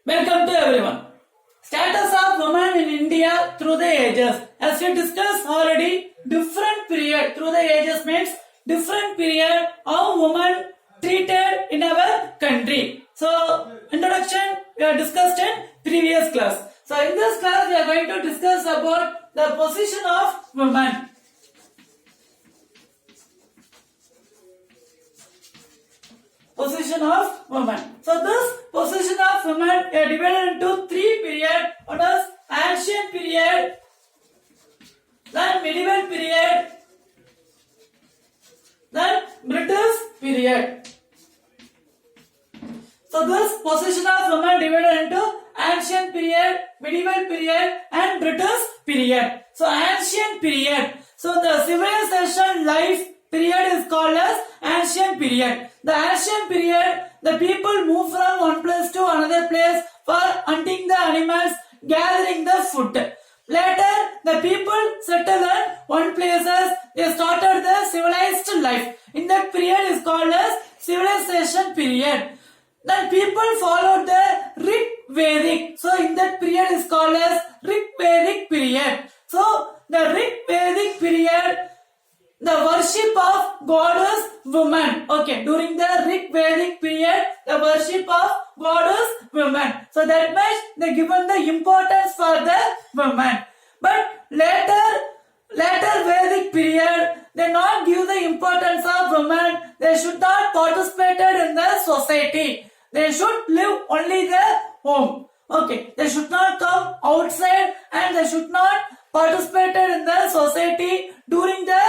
Welcome to everyone. Status of women in India through the ages. As we discussed already, different period through the ages means different period how women treated in our country. So, introduction we have discussed in previous class. So, in this class we are going to discuss about the position of women. Position of women. So this position of women are divided into three periods. One is ancient period, then medieval period, then British period. So this position of women divided into ancient period, medieval period, and British period. So ancient period. So the civilization life period is called as ancient period. The ancient period, the people move from one place to another place for hunting the animals, gathering the food. Later, the people settled in one places. They started the civilized life. In that period is called as civilization period. Then people followed the Rig Vedic. So in that period is called as Rig Vedic period. So the Rig Vedic period, the worship of goddess woman. Okay, during the Rig Vedic period, the worship of goddess woman. So that much they given the importance for the woman. But later Vedic period, they not give the importance of women. They should not participate in the society. They should live only the home. Okay, they should not come outside and they should not participate in the society during the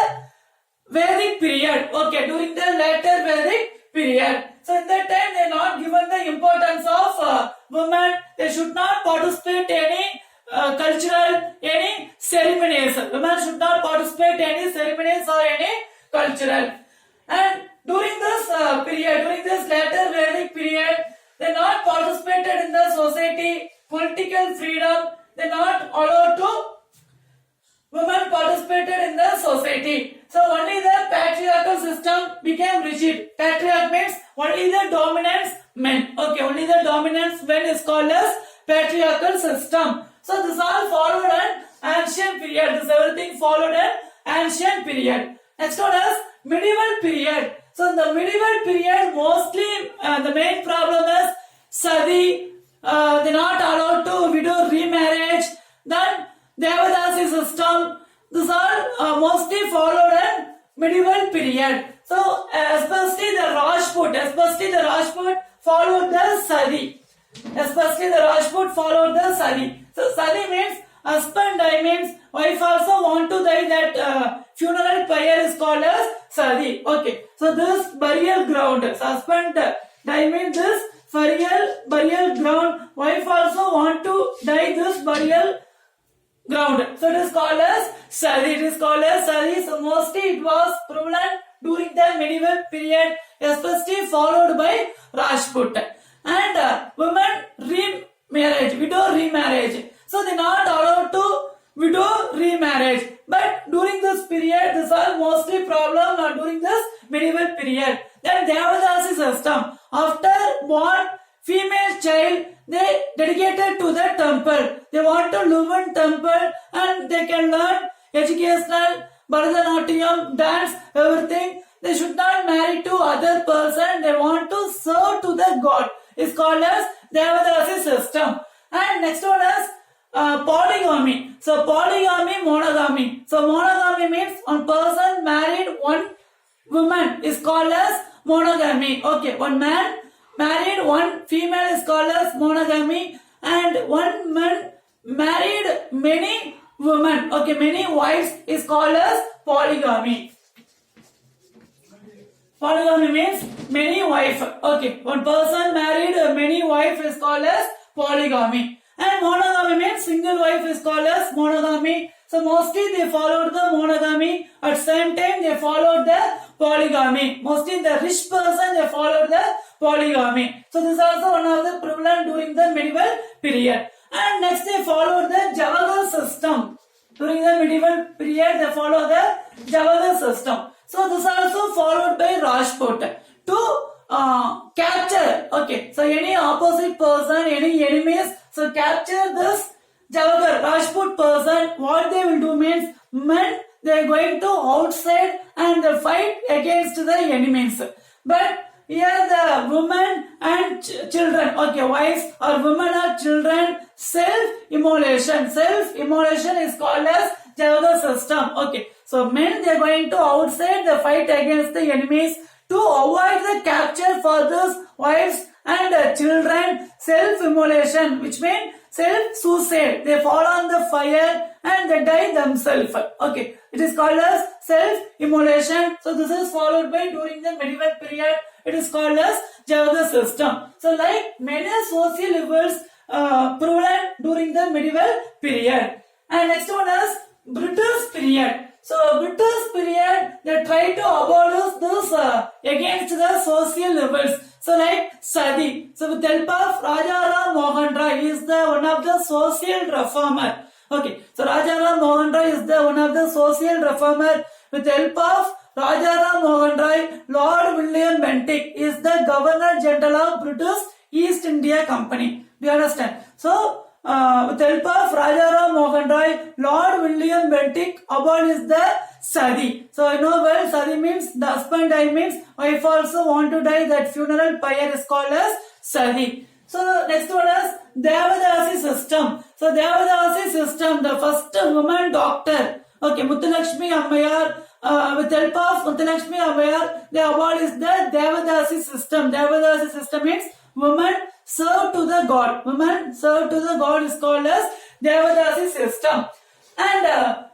Vedic period. Okay, during the later Vedic period. So in that time they are not given the importance of women. They should not participate any cultural, any ceremonies. Women should not participate any ceremonies or any cultural. And during this period, during this later Vedic period, they not participated in the society, political freedom. They not allowed to women participated in the society. So only the patriarchal system became rigid. Patriarch means only the dominance men. Okay, only the dominance men is called as patriarchal system. So this all followed an ancient period. This everything followed an ancient period. Next one is medieval period. So in the medieval period, mostly the main problem is sati. They not allowed to widow remarriage. Then Devadasi system. These are mostly followed in medieval period. So especially the Rajput followed the sati. So sati means husband die means wife also want to die. That funeral pyre is called as sati. Okay. So this burial ground. So husband die means this burial ground. Wife also want to die this burial ground. So it is called as sati. So mostly it was prevalent during the medieval period, especially followed by Rajput. And women widow remarriage. So they not allowed to widow remarriage. But during this period, this are mostly problem during this medieval period. Then Devadasi system. After born female child, they dedicated to the temple. They want to live in temple and they can learn educational, Bharatanatyam, dance, everything. They should not marry to other person. They want to serve to the God. It's called as Devadasi system. And next one is polygamy. So polygamy, monogamy. So monogamy means one person married one woman is called as monogamy. Okay, one man married one female is called as monogamy, and one man married many women. Okay, many wives is called as polygamy. Polygamy means many wives. Okay, one person married many wives is called as polygamy. And monogamy means single wife is called as monogamy. So mostly they followed the monogamy. At same time they followed the polygamy. Mostly the rich person they followed the polygamy. So this is also one of the prevalent during the medieval period. And next they followed the Javagal system. During the medieval period they followed the Javagal system. So this is also followed by Rajput. To capture. Okay, so any opposite person, any enemies, so capture this Javagar Rajput person. What they will do means men they are going to outside and they fight against the enemies. But here the women and children, okay, wives or women or children, self-immolation. Self-immolation is called as Javagar system. Okay, so men they are going to outside the fight against the enemies to avoid the capture for those wives and children. Self-immolation, which means self-suicide. They fall on the fire and they die themselves. Okay, it is called as self-immolation. So this is followed by during the medieval period. It is called as Javagar system. So like many social evils prevalent during the medieval period. And next one is British period. So British period they try to abolish this against the social evils. So like Sadi. So with the help of Raja Ram Mohan Rai, he is the one of the social reformer. Okay, so Raja Ram Mohan Rai is the one of the social reformer. With the help of Raja Ram Mohan Rai, Lord William Bentinck is the Governor General of British East India Company. Do you understand? So with the help of Raja Ram Mohan Rai, Lord William Bentinck abolished the Sadi. So you know well Sadi means the husband die means wife also want to die. That funeral pyre is called as Sadi. So next one is Devadasi system. So Devadasi system, the first woman doctor. Okay, Muthulakshmi Ammayar. With the help of Muthulakshmi Ammayar, they abolished the Devadasi system. Devadasi system means women serve to the god. Women serve to the god is called as Devadasi system. And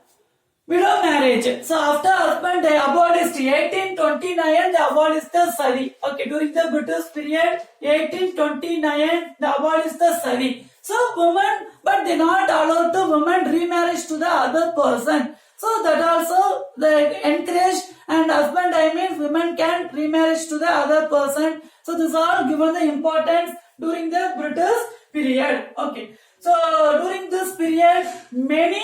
widow marriage. So after husband they abolished 1829 they abolished the Sadi. Okay, during the British period 1829 they abolished the Sadi. So women, but they not allowed to women remarriage to the other person. So that also they encourage and husband I mean women can remarriage to the other person. So this all given the importance during the British period. Okay. So during this period many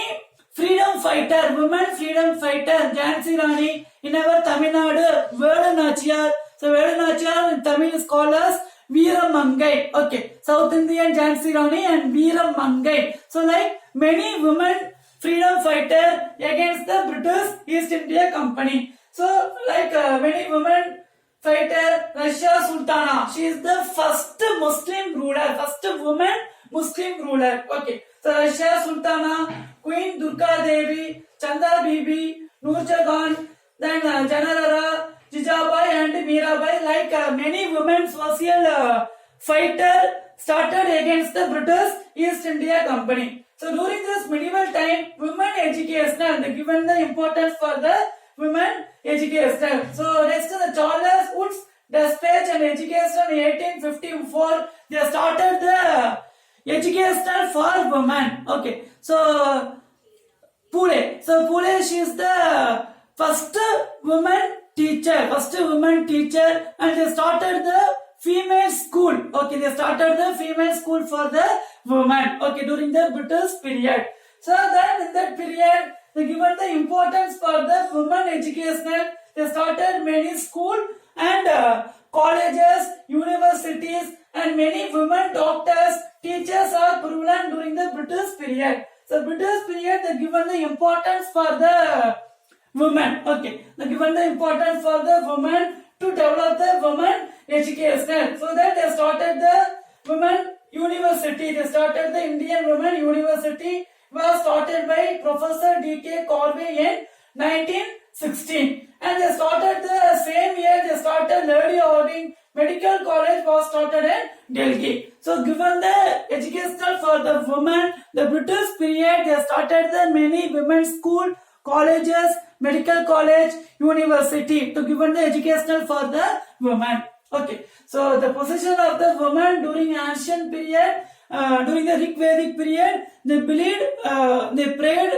freedom fighter, women freedom fighter, Jhansi Rani in our Tamil Nadu, Velu Nachiyar. So Velu Nachiyar in Tamil is called as Veeram Mangai. Okay, South Indian Jhansi Rani and Veeram Mangai. So like many women freedom fighter against the British East India Company. So like many women fighter, Russia Sultana. She is the first Muslim ruler, first woman Muslim ruler. Okay. So Russia Sultana, Queen Durga Devi, Chanda Bibi, Noor Jahan, then Janarara, Jijabai and Mirabai, like many women social fighter started against the British East India Company. So during this medieval time, women education, they given the importance for the women education. So next to the Charles Wood's Dispatch and Education in 1854, they started the education for women. Okay, so Pule. So Pule, she is the first woman teacher, and they started the female school. Okay, they started the female school for the women. Okay, during the British period. So then in that period, they given the importance for the women education. They started many school and colleges, universities, and many women doctors, teachers are prevalent during the British period. So British period, they given the importance for the women. Okay, they given the importance for the women to develop the women education. So that they started the women university. They started the Indian Women University. Was started by Professor D.K. Corvey in 1916. And they started the same year, they started Lady Hardinge Medical College was started in Delhi. So given the educational for the women, the British period, they started the many women's school, colleges, medical college, university to given the educational for the women. Okay, so the position of the women during ancient period, during the Rig Vedic period, they believed, they prayed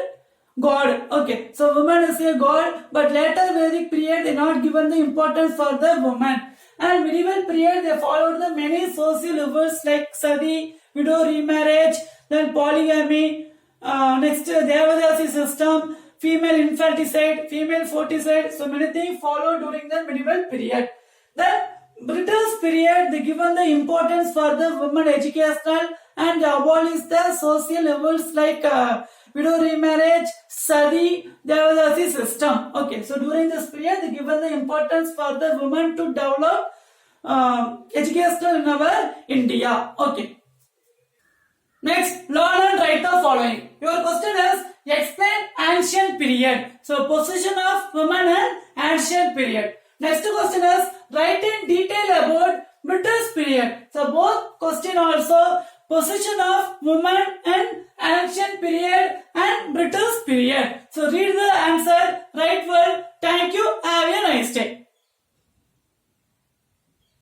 God. Okay, so woman is a god, but later Vedic period they not given the importance for the woman. And medieval period they followed the many social evils like sati, widow remarriage, then polygamy, next Devadasi system, female infanticide, female foeticide. So many things followed during the medieval period. Then British period, they given the importance for the women educational and abolish the social evils like widow remarriage, sadi, there was a system. Okay, so during this period, they given the importance for the women to develop educational in our India. Okay. Next, learn and write the following. Your question is explain ancient period. So position of women in ancient period. Next question is write in detail about British period. So both question also position of women in ancient period and British period. So read the answer, write well. Thank you. Have a nice day.